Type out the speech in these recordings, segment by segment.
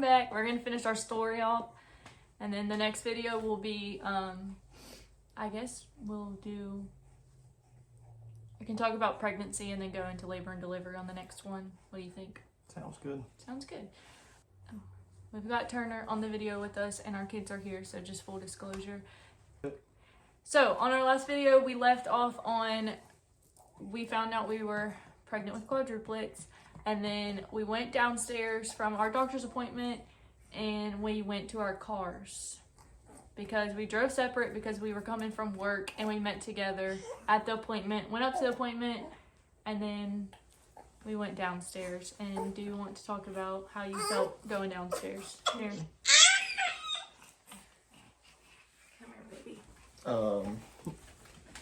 welcome back. We're gonna finish our story off, and then the next video will be, I guess we can talk about pregnancy and then go into labor and delivery on the next one. What do you think? Sounds good. Sounds good. Oh, we've got Turner on the video with us, and our kids are here, so just full disclosure. So on our last video, we left off on, we found out we were pregnant with quadruplets, and then we went downstairs from our doctor's appointment and we went to our cars because we drove separate because we were coming from work, and we met together at the appointment, went up to the appointment, and then we went downstairs. And do you want to talk about how you felt going downstairs? Here. Come here, baby.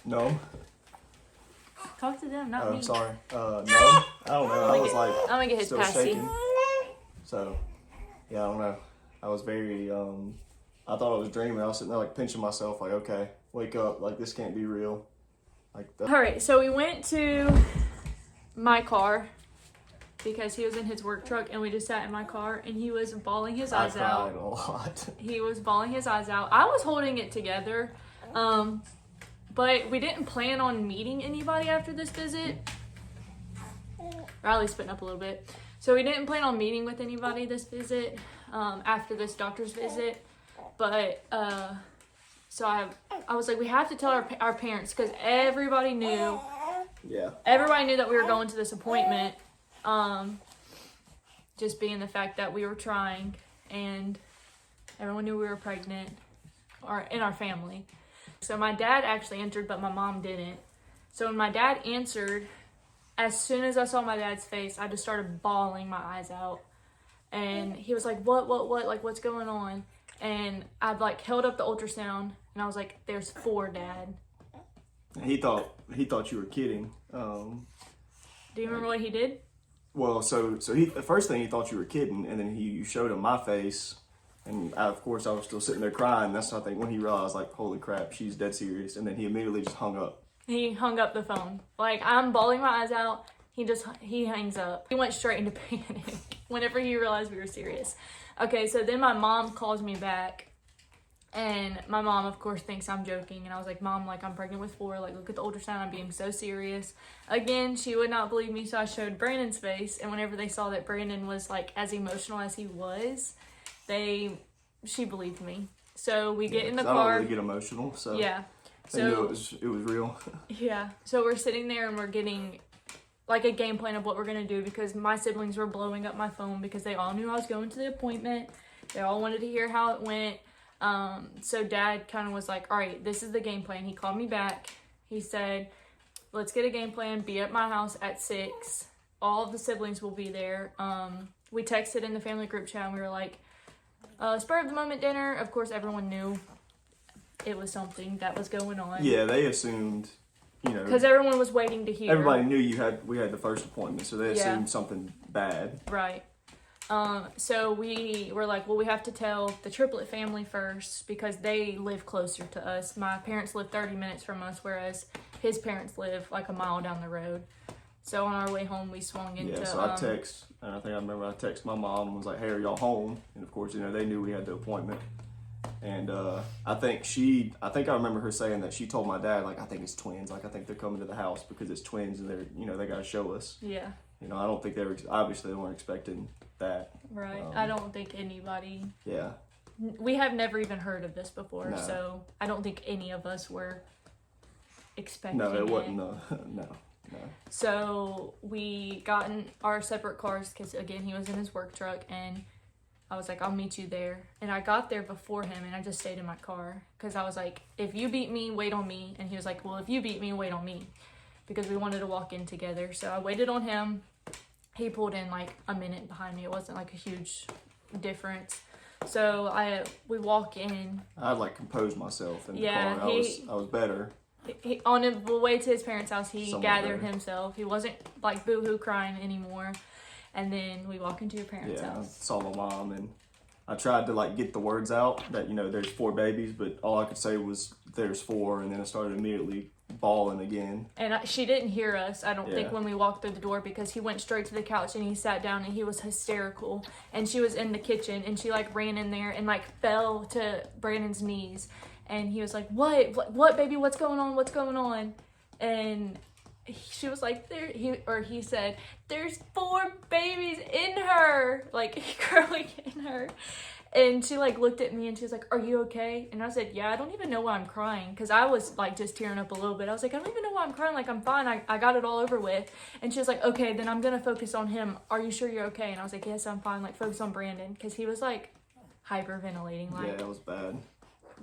No. Talk to them, not me. Sorry. No. I don't know. I was like, I'm gonna get his still passy. shaking. So, yeah, I don't know. I was very, I thought I was dreaming. I was sitting there like pinching myself, like, okay, wake up. Like, this can't be real. Like that. All right, so we went to my car because he was in his work truck, and we just sat in my car, and he was bawling his eyes I out. cried a lot. He was bawling his eyes out. I was holding it together, but we didn't plan on meeting anybody after this visit. Riley's spitting up a little bit. So we didn't plan on meeting with anybody this visit, after this doctor's visit. But, so I was like, we have to tell our parents, because everybody knew. Yeah. Everybody knew that we were going to this appointment. Just being the fact that we were trying, and everyone knew we were pregnant, or in our family. So my dad actually answered, but my mom didn't. So when my dad answered, as soon as I saw my dad's face, I just started bawling my eyes out. And he was like, what, like, what's going on? And I'd like held up the ultrasound, and I was like, there's 4, Dad. He thought you were kidding. Do you remember what he did? Well, so he, the first thing, he thought you were kidding, and then you showed him my face, and of course I was still sitting there crying. That's, I think, when he realized, like, holy crap, she's dead serious, and then he immediately just hung up. He hung up the phone. Like, I'm bawling my eyes out. He hangs up. He went straight into panic whenever he realized we were serious. Okay, so then my mom calls me back, and my mom, of course, thinks I'm joking. And I was like, Mom, like, I'm pregnant with 4. Like, look at the ultrasound. I'm being so serious. Again, she would not believe me, so I showed Brandon's face. And whenever they saw that Brandon was, like, as emotional as he was, she believed me. So we get in the car. I don't really get emotional, so yeah. They knew it was real. Yeah. So we're sitting there, and we're getting like a game plan of what we're gonna do, because my siblings were blowing up my phone because they all knew I was going to the appointment. They all wanted to hear how it went. So Dad kind of was like, all right, this is the game plan. He called me back. He said, let's get a game plan. Be at my house at 6. All of the siblings will be there. We texted in the family group chat, and we were like, spur of the moment dinner. Of course, everyone knew it was something that was going on. Yeah, they assumed, because everyone was waiting to hear. Everybody knew we had the first appointment, so they assumed something bad. Right. So we were like, well, we have to tell the triplet family first, because they live closer to us. My parents live 30 minutes from us, whereas his parents live like a mile down the road. So on our way home, we swung into... Yeah, so I remember I texted my mom and was like, hey, are y'all home? And of course, they knew we had the appointment. And I think I remember her saying that she told my dad, like, I think it's twins. Like, I think they're coming to the house because it's twins, and they're, they got to show us. Yeah. I don't think obviously they weren't expecting that. Right. I don't think anybody... Yeah. We have never even heard of this before, No. so I don't think any of us were expecting No, it wasn't. No. So we got in our separate cars, because, again, he was in his work truck, and I was like, I'll meet you there. And I got there before him, and I just stayed in my car, because I was like, if you beat me, wait on me. And he was like, well, if you beat me, wait on me, because we wanted to walk in together. So I waited on him. He pulled in like a minute behind me. It wasn't like a huge difference. So we walk in. I like composed myself in the Yeah, car. I was better. On the way to his parents' house, he Somewhat gathered better. himself. He wasn't like boo-hoo crying anymore. And then we walk into your parents' Yeah, I house. saw my mom, and I tried to like get the words out that there's 4 babies, but all I could say was there's 4, and then I started immediately bawling again. And she didn't hear us, I don't think, Yeah. when we walked through the door, because he went straight to the couch and he sat down and he was hysterical. And she was in the kitchen and she like ran in there and like fell to Brandon's knees. And he was like, what baby, what's going on? What's going on? And she was like, he said, there's 4 babies in her, like growing in her. And she like looked at me and she was like, are you okay? And I said, yeah, I don't even know why I'm crying. Cause I was like just tearing up a little bit. I was like, I don't even know why I'm crying. Like, I'm fine. I got it all over with. And she was like, okay, then I'm gonna focus on him. Are you sure you're okay? And I was like, yes, I'm fine. Like, focus on Brandon. Cause he was like hyperventilating, Yeah, it was bad.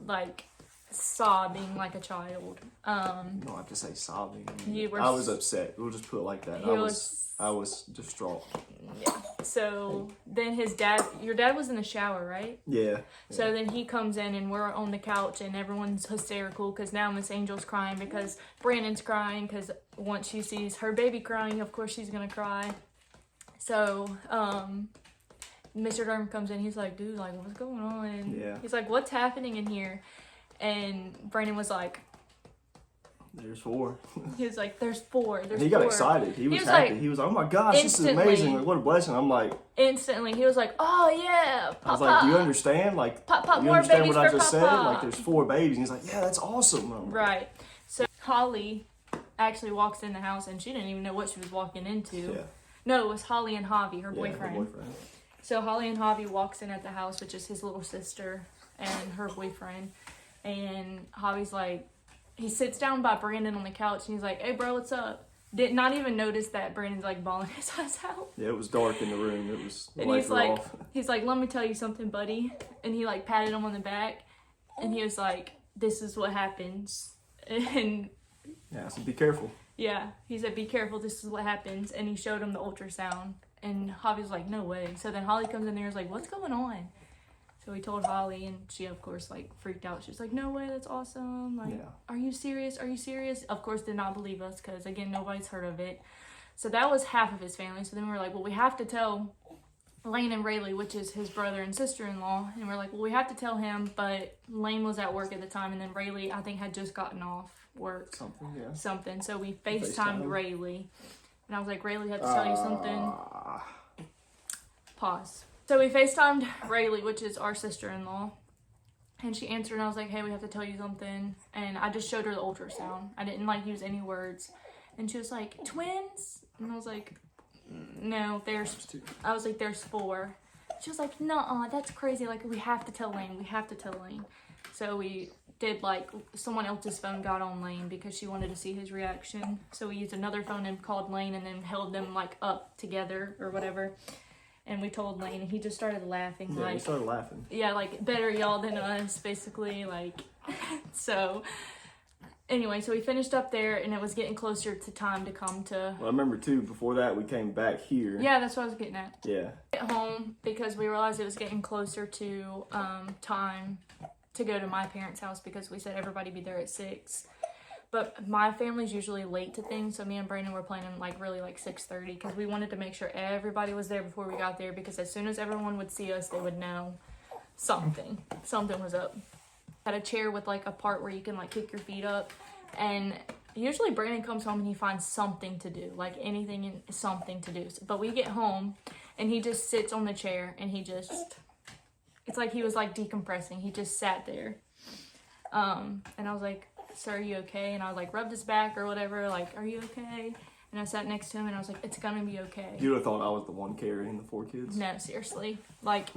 like sobbing like a child. You don't have to say sobbing. You were I was upset. We'll just put it like that. I was distraught. Yeah. So then your dad was in the shower, right? Yeah. So then he comes in and we're on the couch and everyone's hysterical because now Miss Angel's crying because Brandon's crying because once she sees her baby crying, of course she's gonna cry. So Mr. Durham comes in, he's like, dude, like, what's going on? Yeah. He's like, what's happening in here? And Brandon was like, There's 4. he was like, there's 4. There's He got 4. excited. He was like, happy. He was like, oh my gosh, this is instantly. amazing. Like, what a blessing. I'm like, Instantly, he was like, oh yeah, Papa. I was like, do you understand? Like, Pop, you more understand babies what I for just said? Papa. Like, there's 4 babies. And he's like, yeah, that's awesome. I'm like, Right. So Holly actually walks in the house and she didn't even know what she was walking into. Yeah. No, it was Holly and Javi, her Yeah, boyfriend. her boyfriend. So Holly and Javi walks in at the house, which is his little sister and her boyfriend. And Javi's like, he sits down by Brandon on the couch and he's like, hey bro, what's up? Did not even notice that Brandon's like bawling his eyes out. Yeah, it was dark in the room. It was, the And lights were off. he's like, let me tell you something, buddy. And he like patted him on the back and he was like, this is what happens. And Yeah, so be careful. yeah, he said, be careful, this is what happens. And he showed him the ultrasound. And Javi was like, no way. So then Holly comes in there and is like, what's going on? So we told Holly, and she, of course, like, freaked out. She was like, no way, that's awesome. Like, Yeah. Are you serious? Are you serious? Of course, did not believe us because, again, nobody's heard of it. So that was half of his family. So then we were like, well, we have to tell Lane and Rayleigh, which is his brother and sister-in-law. And we're like, well, we have to tell him. But Lane was at work at the time, and then Rayleigh, I think, had just gotten off work. Something. So we FaceTimed Rayleigh. And I was like, Rayleigh, I have to tell you something. Pause. So we FaceTimed Rayleigh, which is our sister-in-law. And she answered and I was like, hey, we have to tell you something. And I just showed her the ultrasound. I didn't like use any words. And she was like, twins? And I was like, no, I was like, there's 4. She was like, nuh-uh, that's crazy. Like, we have to tell Lane. We have to tell Lane. So we did, like, someone else's phone got on Lane because she wanted to see his reaction. So we used another phone and called Lane and then held them, like, up together or whatever. And we told Lane, and he just started laughing. Yeah, like, he started laughing. Yeah, like, better y'all than us, basically. Like, so, anyway, so we finished up there, and it was getting closer to time to come to... Well, I remember, too, before that, we came back here. Yeah, that's what I was getting at. Yeah. At home, because we realized it was getting closer to time to go to my parents' house, because we said everybody be there at 6. But my family's usually late to things, so me and Brandon were planning like really like 6:30 because we wanted to make sure everybody was there before we got there, because as soon as everyone would see us, they would know something was up. Had a chair with like a part where you can like kick your feet up, and usually Brandon comes home and he finds something to do, like anything and something to do. But we get home and he just sits on the chair and it's like he was like decompressing. He just sat there. And I was like, sir, are you okay? And I like rubbed his back or whatever, like, are you okay? And I sat next to him and I was like, it's gonna be okay. You would have thought I was the one carrying the 4 kids. No, seriously. Like,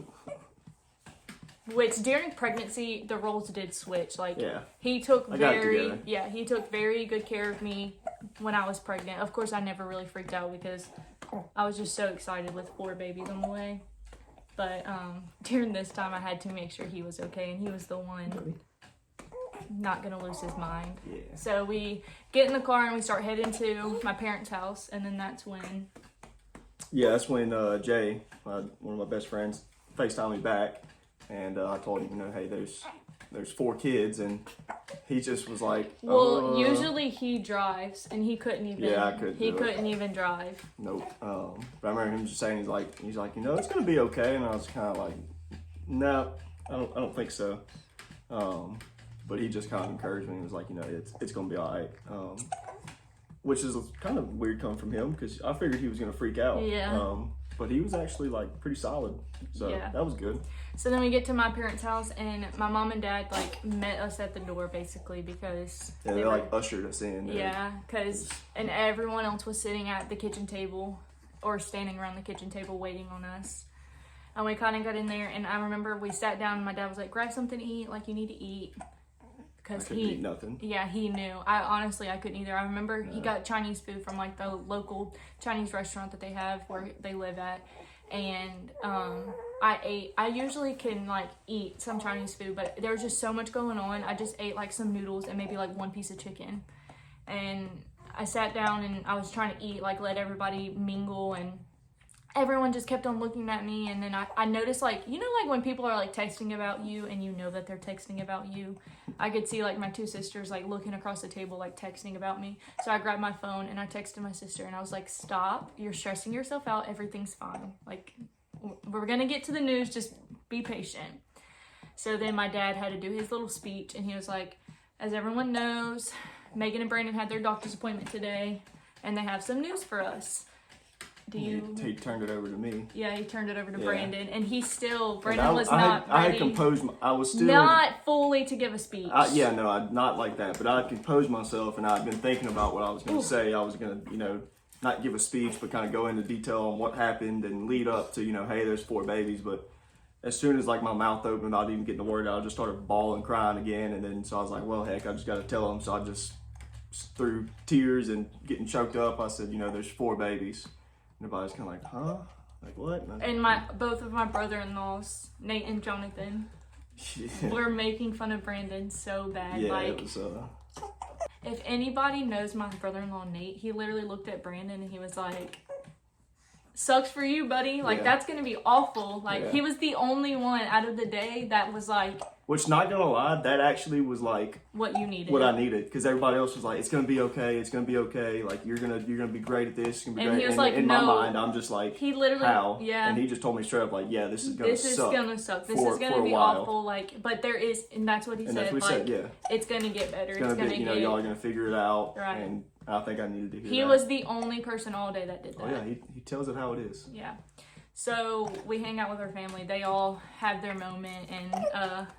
which during pregnancy, the roles did switch. Like, Yeah. he took I got it together. he took very good care of me when I was pregnant. Of course, I never really freaked out because I was just so excited with 4 babies on the way. But during this time, I had to make sure he was okay, and he was the one not gonna lose his mind. Yeah. So we get in the car and we start heading to my parents' house, and then that's when... Yeah, that's when Jay, one of my best friends, FaceTimed me back, and I told him, you know, hey, there's 4 kids, and he just was like, Well, usually he drives, and he couldn't even... Yeah, I couldn't He do it. couldn't even drive. Nope. But I remember him just saying, he's like, you know, it's gonna be okay, and I was kind of like, no, I don't think so. but he just kind of encouraged me and was like, you know, it's gonna be all right. Which is kind of weird coming from him because I figured he was gonna freak out. Yeah. But he was actually like pretty solid, so Yeah. that was good. So then we get to my parents' house, and my mom and dad like met us at the door basically because Yeah, they like ushered us in. Yeah, and everyone else was sitting at the kitchen table or standing around the kitchen table waiting on us. And we kind of got in there, and I remember we sat down, and my dad was like, grab something to eat, like you need to eat. Because couldn't eat nothing. Yeah, he knew. I couldn't either. I remember he got Chinese food from like the local Chinese restaurant that they have where they live at. And I usually can like eat some Chinese food, but there was just so much going on. I just ate like some noodles and maybe like one piece of chicken. And I sat down and I was trying to eat, like let everybody mingle, and everyone just kept on looking at me. And then I noticed, like, you know, like when people are like texting about you and you know that they're texting about you, I could see like my two sisters like looking across the table like texting about me. So I grabbed my phone and I texted my sister and I was like, stop, you're stressing yourself out, everything's fine, like we're gonna get to the news, just be patient. So then my dad had to do his little speech, and he was like, as everyone knows, Megan and Brandon had their doctor's appointment today and they have some news for us. He turned it over to me. Yeah, he turned it over to Brandon, and Brandon was I not ready. I had composed. I was still not fully to give a speech. Not like that. But I had composed myself, and I'd been thinking about what I was going to say. I was going to, you know, not give a speech, but kind of go into detail on what happened and lead up to, you know, hey, there's 4 babies. But as soon as like my mouth opened, without even getting the word out, I just started bawling, crying again. And then so I was like, well, heck, I just got to tell them. So I just, through tears and getting choked up, I said, you know, there's 4 babies. Everybody's kind of like, huh? Like, what? And both of my brother-in-laws, Nate and Jonathan, were making fun of Brandon so bad. Yeah, like, it was, if anybody knows my brother-in-law, Nate, he literally looked at Brandon and he was like, sucks for you, buddy. Like, that's going to be awful. Like, he was the only one out of the day that was like... Which, not gonna lie, that actually was like... What you needed. What I needed. Because everybody else was like, it's gonna be okay, it's gonna be okay. Like, you're gonna be great at this, it's gonna be and great. He was and like, in no, my mind, I'm just like, he literally, how? Yeah. And he just told me straight up, like, yeah, this is gonna suck. This is gonna suck. This is gonna be awful. Like, but there is, and that's what he said. That's what he said, yeah. It's gonna get better. It's gonna be, you know, y'all are gonna figure it out. Right. And I think I needed to hear that. He was the only person all day that did that. Oh, yeah, he tells it how it is. Yeah. So we hang out with our family. They all have their moment, and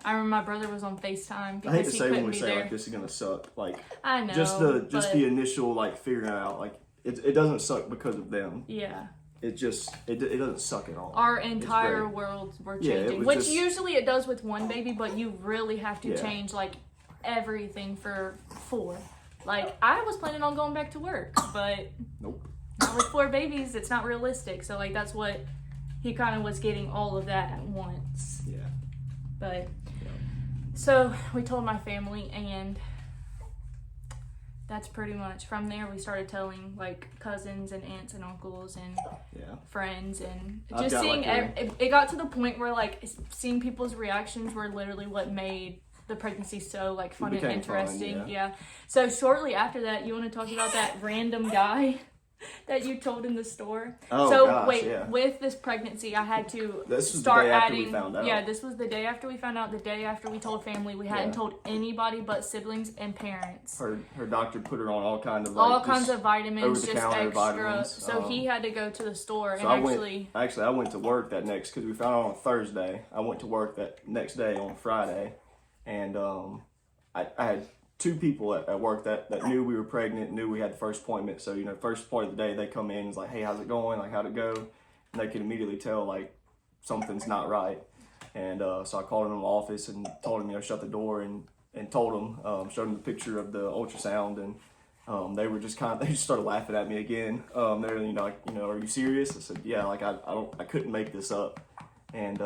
I remember my brother was on FaceTime because I hate to he say couldn't when we be say there. like this is gonna suck. Like, I know. Just the initial like figuring it out. Like it doesn't suck because of them. Yeah. It just it doesn't suck at all. Our entire worlds were changing, which usually it does with one baby, but you really have to change like everything for 4. Like, I was planning on going back to work, but nope. Not with 4 babies. It's not realistic. So like that's what he kind of was getting all of that at once. Yeah. But so we told my family, and that's pretty much from there. We started telling like cousins and aunts and uncles and friends, and just seeing it got to the point where like seeing people's reactions were literally what made the pregnancy so like fun and interesting. Yeah. So shortly after that, you want to talk about that random guy that you told in the store? With this pregnancy, I had to start adding. Yeah, this was the day after we found out. The day after we told family, we hadn't told anybody but siblings and parents. Her doctor put her on all kinds of vitamins, just extra. Vitamins. So he had to go to the store and I went to work that next because we found out on Thursday. I went to work that next day on Friday, and I had 2 people at work that knew we were pregnant, knew we had the first appointment. So, you know, first part of the day, they come in and it's like, hey, how's it going? Like, how'd it go? And they could immediately tell, like, something's not right. And so I called them in the office and told them, you know, shut the door and told them, showed them the picture of the ultrasound. And they were just they just started laughing at me again. They're, you know, like, you know, are you serious? I said, yeah, like, I couldn't make this up. And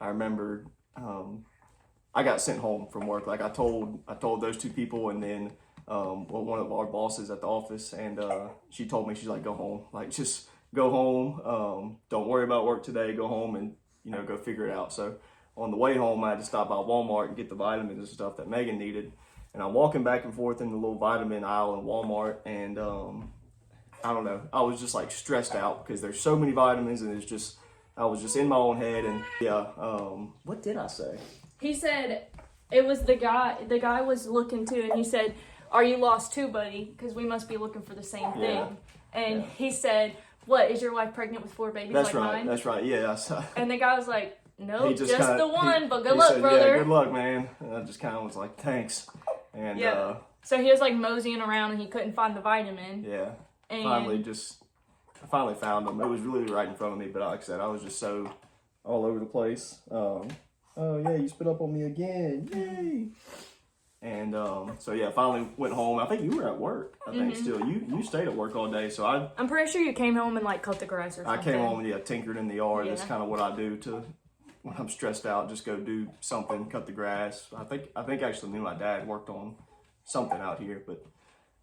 I remember, I got sent home from work. Like I told those 2 people, and then one of our bosses at the office, and she told me, she's like, go home, like just go home. Don't worry about work today. Go home and, you know, go figure it out. So on the way home, I had to stop by Walmart and get the vitamins and stuff that Megan needed. And I'm walking back and forth in the little vitamin aisle in Walmart, and I don't know, I was just like stressed out because there's so many vitamins, and I was just in my own head. And what did I say? He said, It was the guy. The guy was looking too, and he said, "Are you lost too, buddy? Because we must be looking for the same thing." Yeah. And Yeah. he said, "What, is your wife pregnant with 4 babies That's like right. mine?" That's right. Yeah. And the guy was like, "Nope, He just kinda- the one, but good he luck, said, brother." Yeah, good luck, man. And I just kind of was like, thanks. And Yeah. So he was like moseying around, and he couldn't find the vitamin. yeah, And I finally found them. It was really right in front of me, but like I said, I was just so all over the place. Oh yeah, you spit up on me again, yay! And so yeah, I finally went home. I think you were at work. I think Mm-hmm. still you stayed at work all day. So I'm pretty sure you came home and like cut the grass or I something. came home and tinkered in the yard. That's Yeah. kind of what I do to when I'm stressed out. Just go do something, cut the grass. I think actually me and my dad worked on something out here, but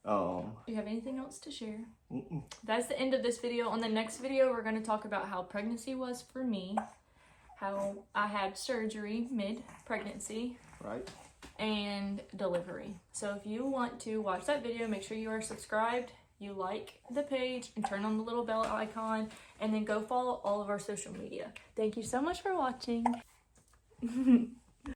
Do you have anything else to share? mm-mm. That's the end of this video. On the next video, we're going to talk about how pregnancy was for me, how I had surgery mid-pregnancy, Right. and delivery. So if you want to watch that video, make sure you are subscribed, you like the page, and turn on the little bell icon, and then go follow all of our social media. Thank you so much for watching.